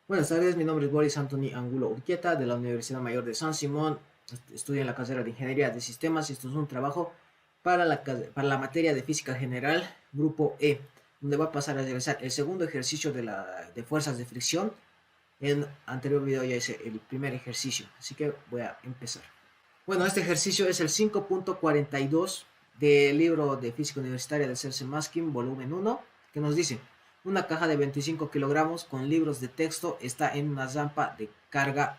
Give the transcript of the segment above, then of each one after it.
Buenas tardes, mi nombre es Boris Anthony Angulo Urquieta de la Universidad Mayor de San Simón. Estudio en la carrera de Ingeniería de Sistemas y esto es un trabajo para la materia de Física General, Grupo E, donde va a pasar a realizar el segundo ejercicio de fuerzas de fricción. En el anterior video ya hice el primer ejercicio, así que voy a empezar. Bueno, este ejercicio es el 5.42 del libro de Física Universitaria de Serse Maskin, volumen 1, que nos dice: una caja de 25 kilogramos con libros de texto está en una rampa de carga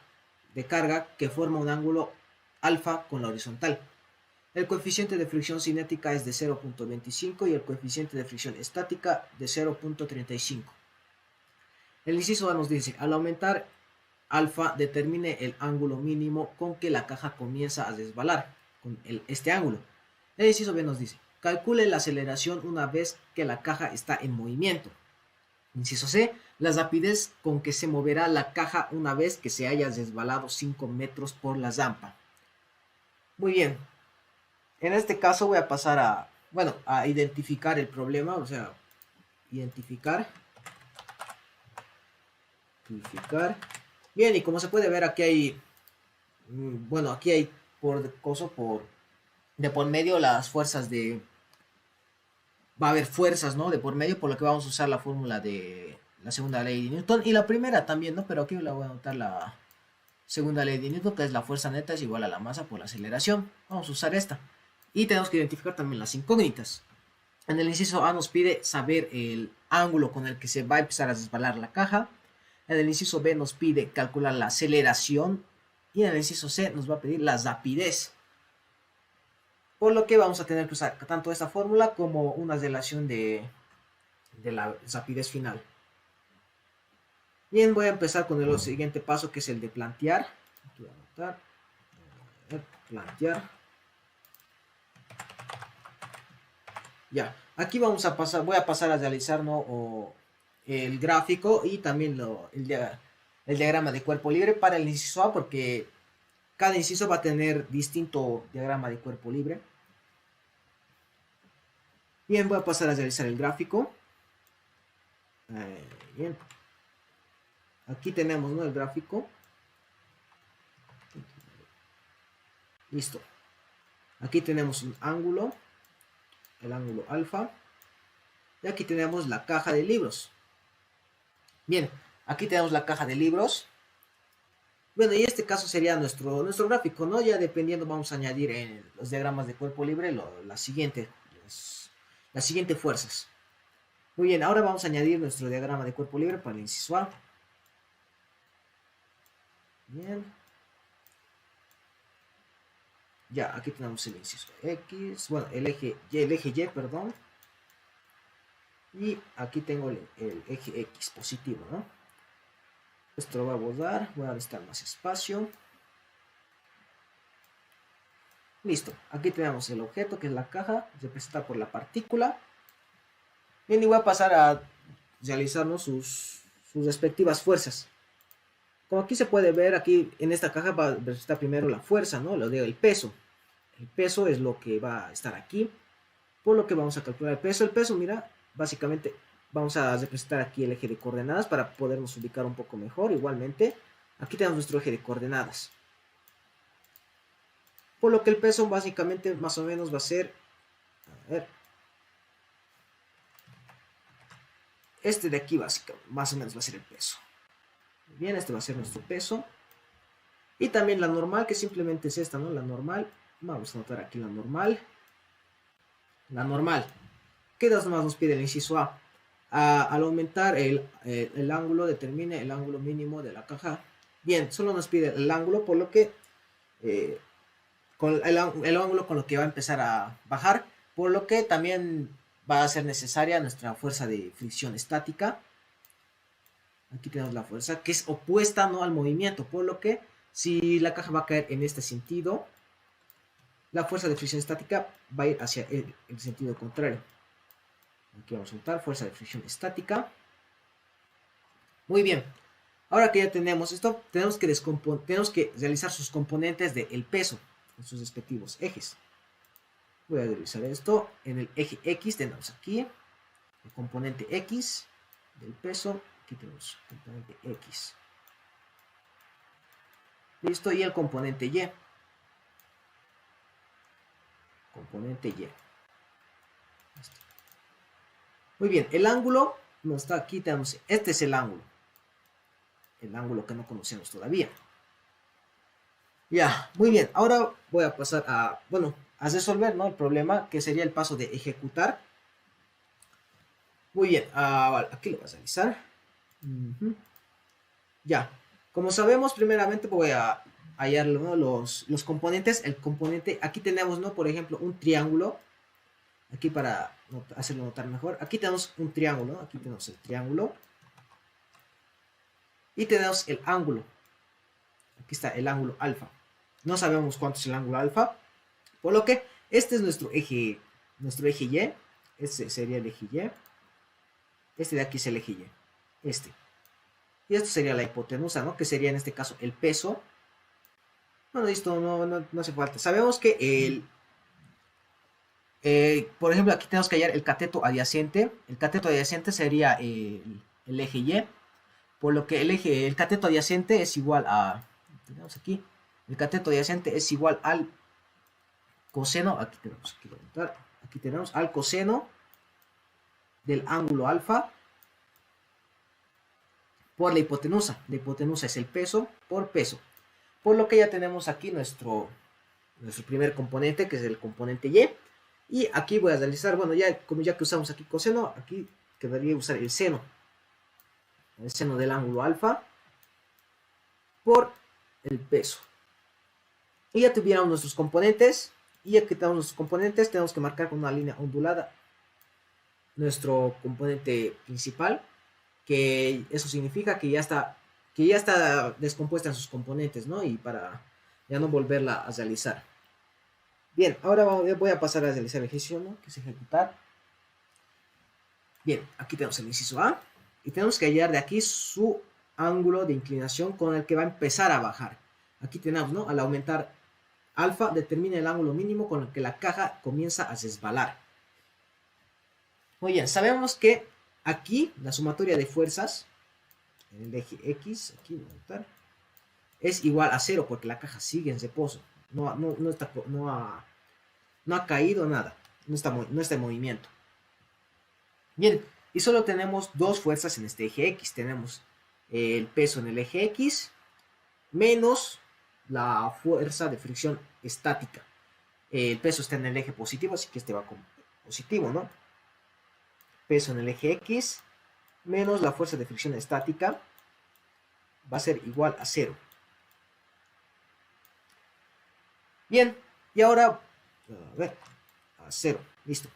que forma un ángulo alfa con la horizontal. El coeficiente de fricción cinética es de 0.25 y el coeficiente de fricción estática de 0.35. El inciso A nos dice: al aumentar alfa, determine el ángulo mínimo con que la caja comienza a resbalar, con este ángulo. El inciso B nos dice: calcule la aceleración una vez que la caja está en movimiento. Inciso C: la rapidez con que se moverá la caja una vez que se haya resbalado 5 metros por la rampa. Muy bien, en este caso voy a pasar a identificar el problema, o sea, identificar. Bien, y como se puede ver aquí hay, aquí hay de por medio las fuerzas va a haber fuerzas, ¿no? De por medio, por lo que vamos a usar la fórmula de la segunda ley de Newton y la primera también, ¿no? Pero aquí la voy a anotar la segunda ley de Newton, que es la fuerza neta es igual a la masa por la aceleración. Vamos a usar esta. Y tenemos que identificar también las incógnitas. En el inciso A nos pide saber el ángulo con el que se va a empezar a resbalar la caja. En el inciso B nos pide calcular la aceleración. Y en el inciso C nos va a pedir la rapidez. Por lo que vamos a tener que usar tanto esta fórmula como una relación de la rapidez final. Bien, voy a empezar con el siguiente paso, que es el de plantear. Aquí voy a anotar. Plantear. Ya, aquí voy a pasar a realizar, ¿no? El gráfico y también el diagrama de cuerpo libre para el inciso A, porque cada inciso va a tener distinto diagrama de cuerpo libre. Bien, voy a pasar a realizar el gráfico. Bien. Aquí tenemos, ¿no? El gráfico. Listo. Aquí tenemos un ángulo, el ángulo alfa. Y aquí tenemos la caja de libros. Bien, aquí tenemos la caja de libros. Bueno, y este caso sería nuestro gráfico, ¿no? Ya dependiendo vamos a añadir en los diagramas de cuerpo libre las siguientes fuerzas. Muy bien, ahora vamos a añadir nuestro diagrama de cuerpo libre para el inciso A. Bien. Ya, aquí tenemos el inciso X, bueno, el eje Y, perdón. Y aquí tengo el eje X positivo, ¿no? Esto lo voy a borrar, voy a necesitar más espacio. Listo, aquí tenemos el objeto, que es la caja, representada por la partícula. Bien, y voy a pasar a realizarnos sus respectivas fuerzas. Como aquí se puede ver, aquí en esta caja va a representar primero la fuerza, ¿no? Lo digo, el peso. El peso es lo que va a estar aquí, por lo que vamos a calcular el peso. El peso, mira, básicamente vamos a representar aquí el eje de coordenadas para podernos ubicar un poco mejor. Igualmente, aquí tenemos nuestro eje de coordenadas. Por lo que el peso básicamente más o menos va a ser, a ver, este de aquí básicamente, más o menos va a ser el peso. Bien, este va a ser nuestro peso. Y también la normal, que simplemente es esta, ¿no? La normal. Vamos a anotar aquí la normal. La normal. ¿Qué más nos pide el inciso A? Al aumentar el ángulo, determine el ángulo mínimo de la caja. Bien, solo nos pide el ángulo, por lo que con el ángulo con lo que va a empezar a bajar, por lo que también va a ser necesaria nuestra fuerza de fricción estática. Aquí tenemos la fuerza que es opuesta, ¿no?, al movimiento, por lo que si la caja va a caer en este sentido, la fuerza de fricción estática va a ir hacia el sentido contrario. Aquí vamos a soltar fuerza de fricción estática. Muy bien. Ahora que ya tenemos esto, tenemos que realizar sus componentes del peso en sus respectivos ejes. Voy a revisar esto. En el eje X tenemos aquí el componente X del peso. Aquí tenemos componente X. Listo, y el componente Y. Componente Y. Listo. Muy bien, el ángulo no está aquí, tenemos, este es el ángulo que no conocemos todavía. Ya, muy bien, ahora voy a pasar a, bueno, a resolver, ¿no?, el problema, que sería el paso de ejecutar. Muy bien, vale, aquí lo vas a realizar. Ya, como sabemos, primeramente voy a hallar, ¿no?, los componentes. El componente, aquí tenemos, ¿no?, por ejemplo, un triángulo. Aquí para hacerlo notar mejor, aquí tenemos un triángulo, ¿no? Aquí tenemos el triángulo. Y tenemos el ángulo. Aquí está el ángulo alfa. No sabemos cuánto es el ángulo alfa, por lo que este es nuestro eje Y. Este sería el eje Y. Este de aquí es el eje Y. Este. Y esto sería la hipotenusa, ¿no?, que sería en este caso el peso. Bueno, esto no hace falta. Sabemos que por ejemplo, aquí tenemos que hallar el cateto adyacente. El cateto adyacente sería el eje Y. Por lo que el cateto adyacente es igual a, tenemos aquí, el cateto adyacente es igual al coseno, aquí tenemos al coseno del ángulo alfa por la hipotenusa. La hipotenusa es el peso por peso. Por lo que ya tenemos aquí nuestro primer componente, que es el componente Y. Y aquí voy a realizar, bueno, ya que usamos aquí coseno, aquí quedaría usar el seno del ángulo alfa por el peso. Y ya tuviéramos nuestros componentes. Y ya que tenemos nuestros componentes, tenemos que marcar con una línea ondulada nuestro componente principal, que eso significa que ya está descompuesta en sus componentes, ¿no? Y para ya no volverla a realizar. Bien, ahora voy a pasar a realizar el ejercicio, ¿no?, que es ejecutar. Bien, aquí tenemos el inciso A. Y tenemos que hallar de aquí su ángulo de inclinación con el que va a empezar a bajar. Aquí tenemos, ¿no?, al aumentar alfa, determina el ángulo mínimo con el que la caja comienza a resbalar. Muy bien, sabemos que aquí la sumatoria de fuerzas en el eje X, aquí voy a anotar, es igual a 0 porque la caja sigue en reposo. No ha caído nada, no está en movimiento. Bien, y solo tenemos dos fuerzas en este eje X. Tenemos el peso en el eje X menos la fuerza de fricción estática. El peso está en el eje positivo, así que este va como positivo, ¿no? Peso en el eje X menos la fuerza de fricción estática va a ser igual a 0. Bien, y ahora, a ver, a 0, listo.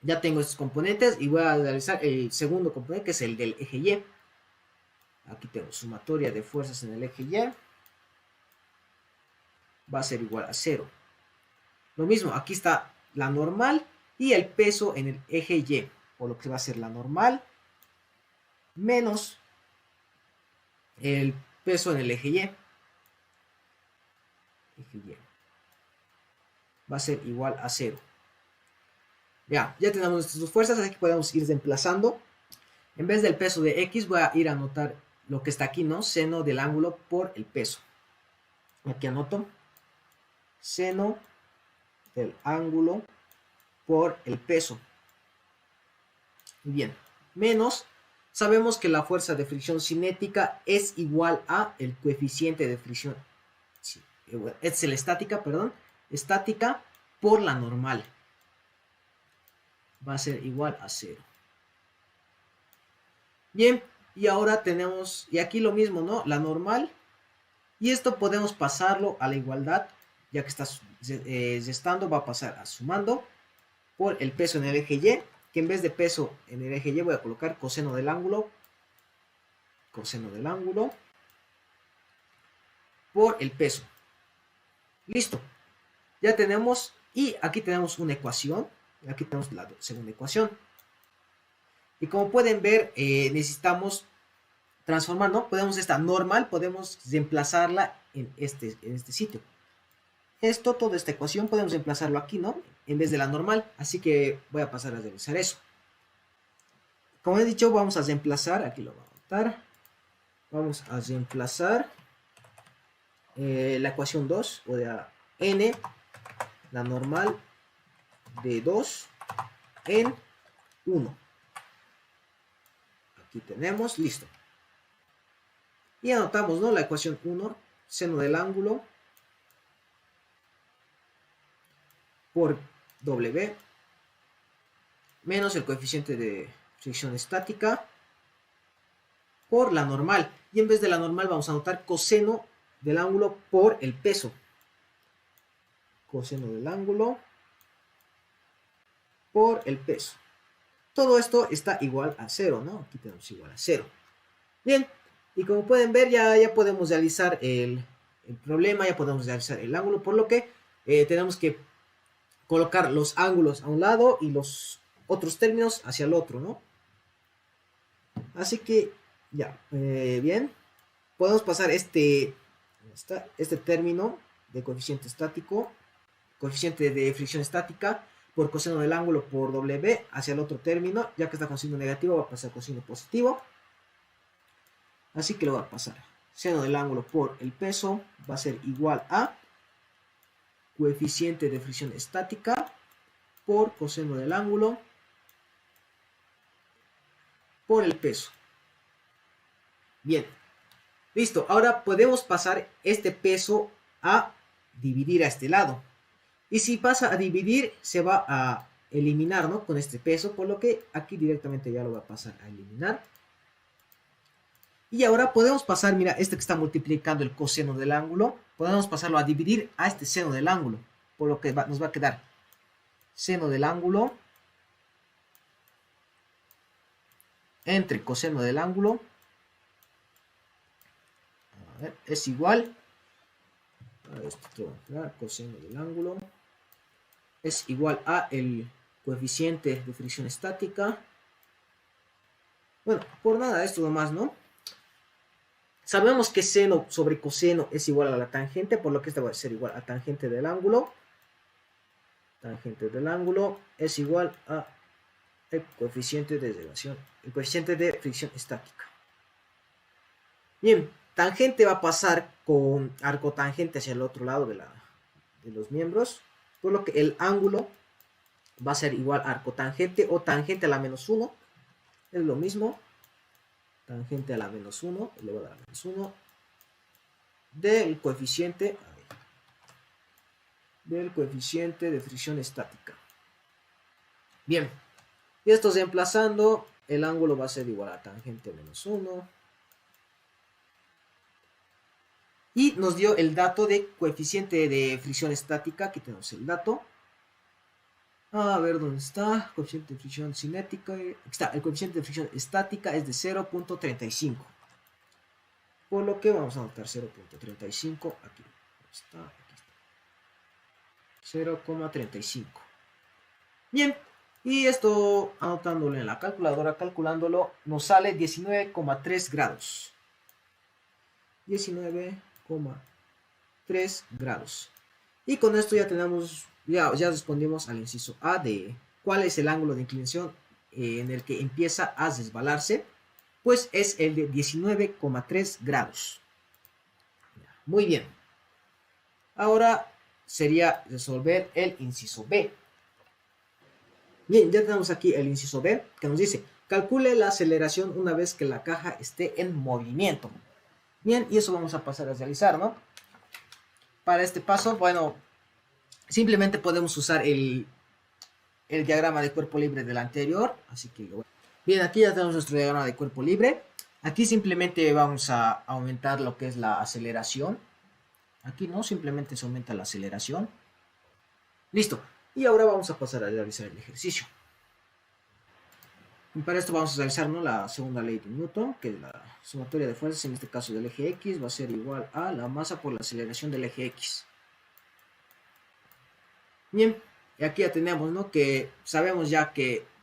Ya tengo estos componentes y voy a realizar el segundo componente, que es el del eje Y. Aquí tengo sumatoria de fuerzas en el eje Y. Va a ser igual a 0. Lo mismo, aquí está la normal y el peso en el eje Y. Por lo que va a ser la normal menos el peso en el eje Y. Va a ser igual a 0. Ya tenemos nuestras dos fuerzas, así que podemos ir reemplazando. En vez del peso de X voy a ir a anotar lo que está aquí, ¿no? Seno del ángulo por el peso. Aquí anoto seno del ángulo por el peso. Bien, menos, sabemos que la fuerza de fricción cinética es igual a el coeficiente de fricción, es la estática, perdón, estática por la normal. Va a ser igual a 0. Bien, y ahora tenemos, y aquí lo mismo, ¿no? La normal. Y esto podemos pasarlo a la igualdad, ya que está restando, va a pasar a sumando por el peso en el eje Y, que en vez de peso en el eje Y voy a colocar coseno del ángulo por el peso. Listo. Ya tenemos, y aquí tenemos una ecuación, aquí tenemos la segunda ecuación. Y como pueden ver, necesitamos transformar, ¿no? Esta normal, podemos reemplazarla en este sitio. Toda esta ecuación podemos reemplazarlo aquí, ¿no? En vez de la normal. Así que voy a pasar a realizar eso. Como he dicho, vamos a reemplazar, aquí lo vamos a anotar. Vamos a reemplazar la ecuación 2, o sea, n, la normal de 2 en 1. Aquí tenemos, listo. Y anotamos, ¿no? La ecuación 1, seno del ángulo por W menos el coeficiente de fricción estática por la normal. Y en vez de la normal vamos a anotar coseno del ángulo por el peso. Coseno del ángulo por el peso. Todo esto está igual a 0, ¿no? Aquí tenemos igual a 0. Bien, y como pueden ver ya podemos realizar el problema, ya podemos realizar el ángulo, por lo que tenemos que colocar los ángulos a un lado y los otros términos hacia el otro, ¿no? Así que ya, bien, podemos pasar este término de coeficiente estático, coeficiente de fricción estática por coseno del ángulo por W hacia el otro término, ya que está con signo negativo va a pasar con signo positivo. Así que lo va a pasar. Seno del ángulo por el peso va a ser igual a coeficiente de fricción estática por coseno del ángulo por el peso. Bien, listo. Ahora podemos pasar este peso a dividir a este lado. Y si pasa a dividir, se va a eliminar, ¿no? Con este peso, por lo que aquí directamente ya lo va a pasar a eliminar. Y ahora podemos pasar, mira, este que está multiplicando el coseno del ángulo, podemos pasarlo a dividir a este seno del ángulo, por lo que nos va a quedar seno del ángulo entre coseno del ángulo, a ver, es igual a esto, coseno del ángulo es igual a el coeficiente de fricción estática. Bueno, por nada, esto nomás, ¿no? Sabemos que seno sobre coseno es igual a la tangente, por lo que esta va a ser igual a tangente del ángulo. Tangente del ángulo es igual a el coeficiente de relación, el coeficiente de fricción estática. Bien, tangente va a pasar con arco tangente hacia el otro lado de los miembros, por lo que el ángulo va a ser igual a arco tangente o tangente a la menos 1, es lo mismo. Tangente a la menos 1 elevado a la menos 1 del coeficiente de fricción estática. Bien, y esto reemplazando, el ángulo va a ser igual a tangente menos 1. Y nos dio el dato de coeficiente de fricción estática. Aquí tenemos el dato. A ver, ¿dónde está? Coeficiente de fricción cinética. Aquí está, el coeficiente de fricción estática es de 0.35. Por lo que vamos a anotar 0.35. Aquí está, aquí está. 0,35. Bien, y esto anotándolo en la calculadora, calculándolo, nos sale 19,3 grados. 19,3 grados. Y con esto ya tenemos, ya respondimos al inciso A de cuál es el ángulo de inclinación en el que empieza a resbalarse. Pues es el de 19,3 grados. Muy bien. Ahora sería resolver el inciso B. Bien, ya tenemos aquí el inciso B que nos dice, calcule la aceleración una vez que la caja esté en movimiento. Bien, y eso vamos a pasar a realizar, ¿no? Para este paso, bueno, simplemente podemos usar el diagrama de cuerpo libre del anterior. Así que, bien, aquí ya tenemos nuestro diagrama de cuerpo libre. Aquí simplemente vamos a aumentar lo que es la aceleración. Aquí no, simplemente se aumenta la aceleración. Listo. Y ahora vamos a pasar a realizar el ejercicio. Y para esto vamos a realizar, ¿no?, la segunda ley de Newton, que es la sumatoria de fuerzas, en este caso del eje X, va a ser igual a la masa por la aceleración del eje X. Bien, y aquí ya tenemos, ¿no?, que sabemos ya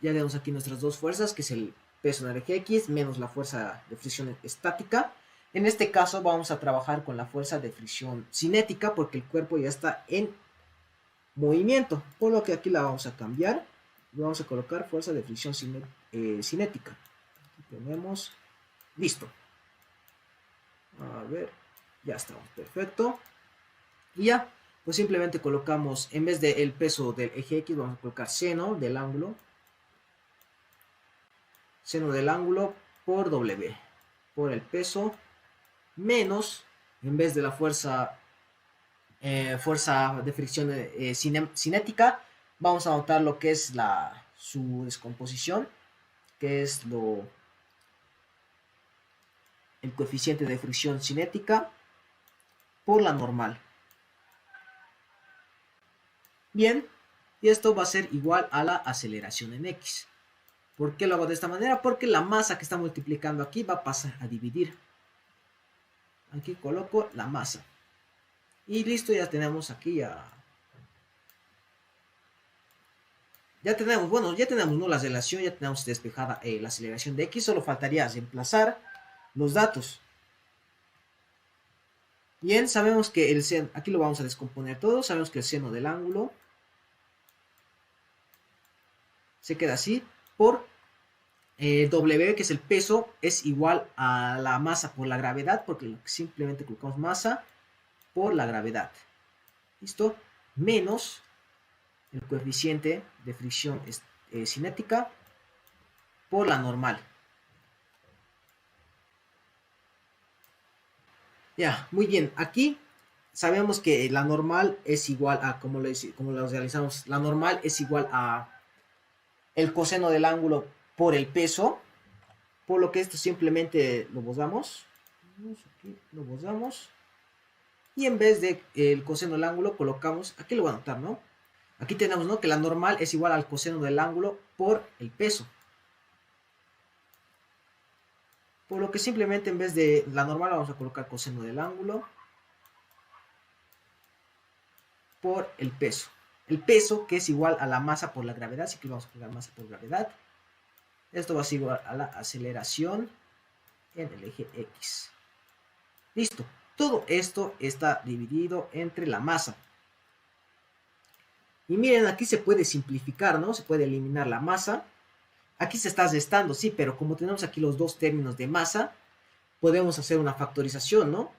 tenemos aquí nuestras dos fuerzas, que es el peso en el eje X menos la fuerza de fricción estática. En este caso vamos a trabajar con la fuerza de fricción cinética, porque el cuerpo ya está en movimiento, por lo que aquí la vamos a cambiar. Vamos a colocar fuerza de fricción cinética. Aquí tenemos Listo. A ver, ya estamos, perfecto. Y ya, pues simplemente colocamos, en vez del peso del eje X, vamos a colocar seno del ángulo. Seno del ángulo por W, por el peso, menos, en vez de la fuerza de fricción cinética, vamos a notar lo que es su descomposición, que es el coeficiente de fricción cinética por la normal. Bien, y esto va a ser igual a la aceleración en X. ¿Por qué lo hago de esta manera? Porque la masa que está multiplicando aquí va a pasar a dividir. Aquí coloco la masa. Y listo, ya tenemos aquí ya tenemos, bueno, ya tenemos, ¿no?, la relación, ya tenemos despejada la aceleración de X, solo faltaría reemplazar los datos. Bien, sabemos que el seno, aquí lo vamos a descomponer todo, sabemos que el seno del ángulo se queda así, por W, que es el peso, es igual a la masa por la gravedad, porque simplemente colocamos masa por la gravedad. ¿Listo? Menos el coeficiente de fricción cinética por la normal. Ya, muy bien. Aquí sabemos que la normal es igual a, como lo realizamos, la normal es igual a el coseno del ángulo por el peso, por lo que esto simplemente lo borramos. Aquí lo borramos. Y en vez de el coseno del ángulo colocamos, aquí lo voy a anotar, ¿no? Aquí tenemos, ¿no?, que la normal es igual al coseno del ángulo por el peso. Por lo que simplemente en vez de la normal vamos a colocar coseno del ángulo por el peso. El peso, que es igual a la masa por la gravedad, así que vamos a colocar masa por gravedad. Esto va a ser igual a la aceleración en el eje X. Listo. Todo esto está dividido entre la masa. Y miren, aquí se puede simplificar, ¿no? Se puede eliminar la masa. Aquí se está restando, sí, pero como tenemos aquí los dos términos de masa, podemos hacer una factorización, ¿no?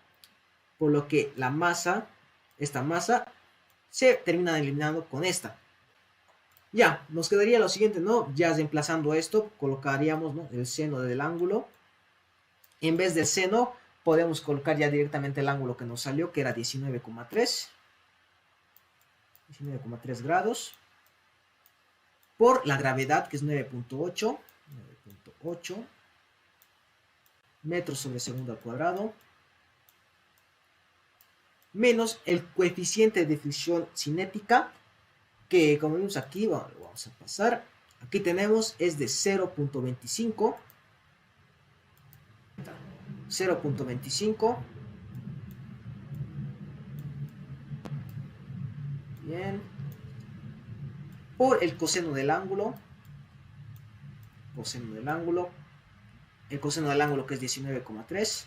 Por lo que la masa, esta masa, se termina eliminando con esta. Ya, nos quedaría lo siguiente, ¿no? Ya reemplazando esto, colocaríamos, ¿no?, el seno del ángulo. En vez del seno, podemos colocar ya directamente el ángulo que nos salió, que era 19,3. 19,3 grados. Por la gravedad, que es 9.8. 9.8 metros sobre segundo al cuadrado. Menos el coeficiente de fricción cinética, que como vemos aquí, lo vamos a pasar. Aquí tenemos, es de 0.25. 0.25. Bien. Por el coseno del ángulo. Coseno del ángulo. El coseno del ángulo, que es 19,3.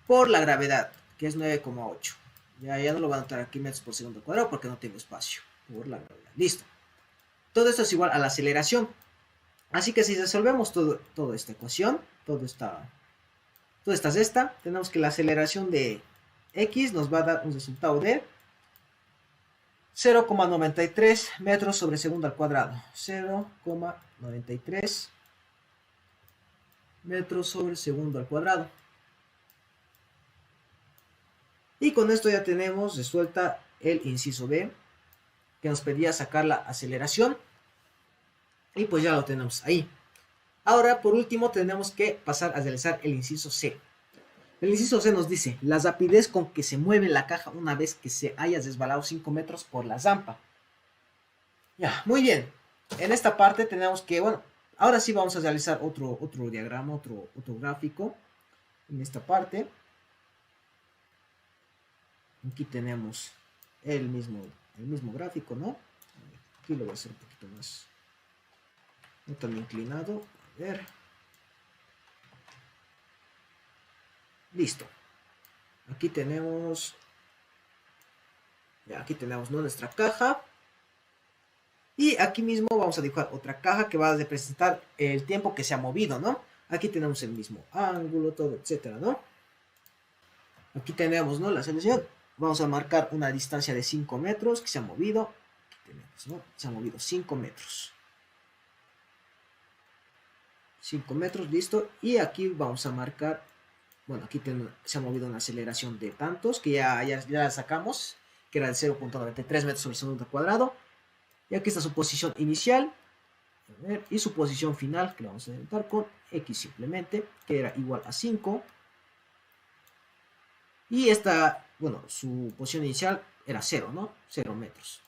Por la gravedad, que es 9,8. Ya no lo voy a anotar aquí metros por segundo al cuadrado porque no tengo espacio. Por la gravedad. Listo. Todo esto es igual a la aceleración. Así que si resolvemos toda esta ecuación, toda esta resta, tenemos que la aceleración de X nos va a dar un resultado de 0,93 metros sobre segundo al cuadrado. 0,93 metros sobre segundo al cuadrado. Y con esto ya tenemos resuelta el inciso B, que nos pedía sacar la aceleración. Y pues ya lo tenemos ahí. Ahora, por último, tenemos que pasar a realizar el inciso C. El inciso C nos dice la rapidez con que se mueve la caja una vez que se haya resbalado 5 metros por la rampa. Ya, muy bien. En esta parte tenemos que, bueno, ahora sí vamos a realizar otro diagrama, otro gráfico. En esta parte. Aquí tenemos el mismo gráfico, ¿no? Aquí lo voy a hacer un poquito más, no tan inclinado. A ver. Listo. Aquí tenemos, ya, aquí tenemos, ¿no?, nuestra caja. Y aquí mismo vamos a dibujar otra caja que va a representar el tiempo que se ha movido, ¿no? Aquí tenemos el mismo ángulo, todo, etcétera, ¿no? Aquí tenemos, ¿no? La selección. Vamos a marcar una distancia de 5 metros que se ha movido. Aquí tenemos, ¿no? Se ha movido 5 metros. 5 metros, listo. Y aquí vamos a marcar, bueno, aquí se ha movido una aceleración de tantos, que ya la sacamos, que era de 0.93 metros sobre segundo al cuadrado. Y aquí está su posición inicial. Y su posición final, que la vamos a inventar con x simplemente, que era igual a 5. Y esta, bueno, su posición inicial era 0, ¿no? 0 metros.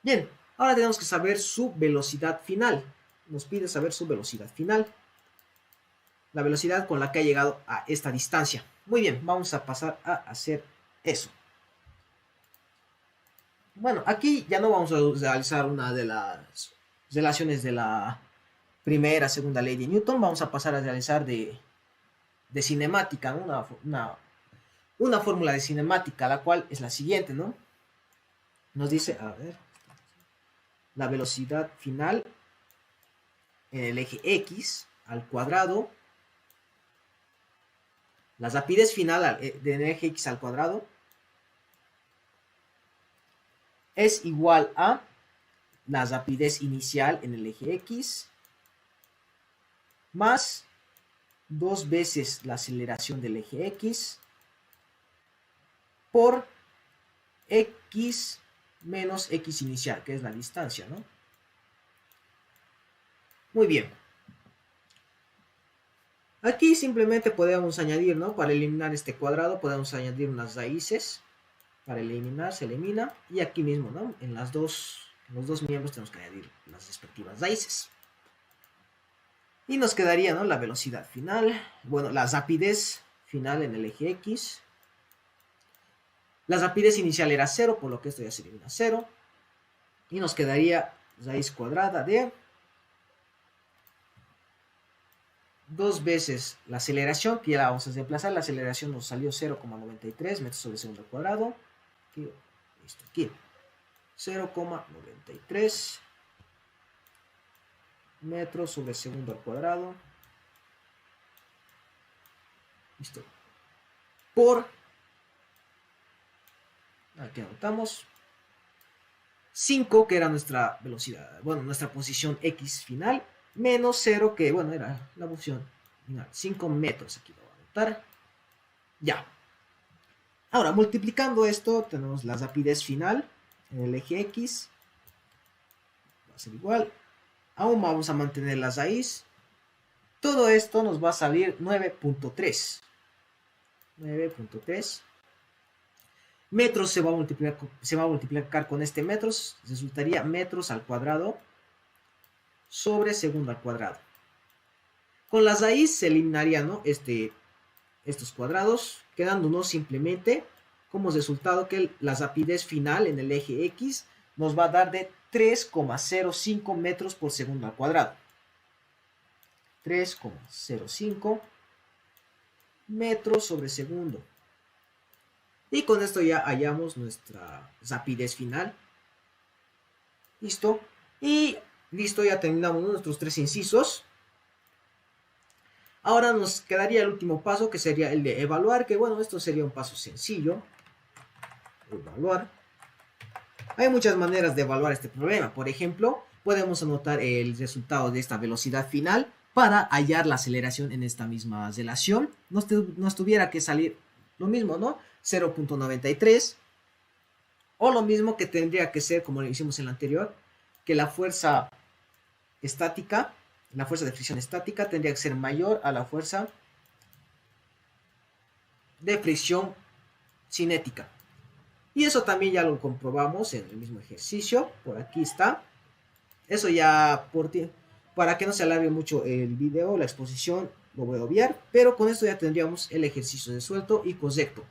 Bien, ahora tenemos que saber su velocidad final. Nos pide saber su velocidad final. La velocidad con la que ha llegado a esta distancia. Muy bien, vamos a pasar a hacer eso. Bueno, aquí ya no vamos a realizar una de las relaciones de la primera, segunda ley de Newton. Vamos a pasar a realizar de cinemática, ¿no? Una fórmula de cinemática, la cual es la siguiente, ¿no? Nos dice, a ver, la velocidad final en el eje X al cuadrado, la rapidez final del eje X al cuadrado es igual a la rapidez inicial en el eje X más 2 veces la aceleración del eje X por X menos X inicial, que es la distancia, ¿no? Muy bien. Aquí simplemente podemos añadir, ¿no? Para eliminar este cuadrado podemos añadir unas raíces. Para eliminar se elimina. Y aquí mismo, ¿no? En los dos miembros tenemos que añadir las respectivas raíces. Y nos quedaría, ¿no? La velocidad final. Bueno, la rapidez final en el eje X. La rapidez inicial era 0, por lo que esto ya se elimina 0. Y nos quedaría raíz cuadrada de 2 veces la aceleración, que ya la vamos a reemplazar. La aceleración nos salió 0,93 metros sobre segundo al cuadrado. Aquí, listo, aquí. 0,93 metros sobre segundo al cuadrado. Listo. Por, aquí anotamos, 5, que era nuestra velocidad, bueno, nuestra posición X final, menos 0, que, bueno, era la posición final. 5 metros, aquí lo voy a anotar. Ya. Ahora, multiplicando esto, tenemos la rapidez final en el eje X. Va a ser igual. Aún vamos a mantener la raíz. Todo esto nos va a salir 9.3. 9.3. Metros se va a multiplicar con este metros. Resultaría metros al cuadrado sobre segundo al cuadrado. Con la raíz se eliminarían, ¿no? Estos cuadrados, quedándonos simplemente como resultado que la rapidez final en el eje X nos va a dar de 3,05 metros por segundo al cuadrado. 3,05 metros sobre segundo. Y con esto ya hallamos nuestra rapidez final. Listo. Y listo, ya terminamos nuestros 3 incisos. Ahora nos quedaría el último paso, que sería el de evaluar, que bueno, esto sería un paso sencillo. Evaluar. Hay muchas maneras de evaluar este problema. Por ejemplo, podemos anotar el resultado de esta velocidad final para hallar la aceleración en esta misma relación. Nos tuviera que salir lo mismo, ¿no? 0.93. O lo mismo que tendría que ser, como lo hicimos en la anterior, que la fuerza estática, la fuerza de fricción estática tendría que ser mayor a la fuerza de fricción cinética. Y eso también ya lo comprobamos en el mismo ejercicio. Por aquí está. Eso ya para que no se alargue mucho el video, la exposición, lo voy a obviar. Pero con esto ya tendríamos el ejercicio resuelto y correcto.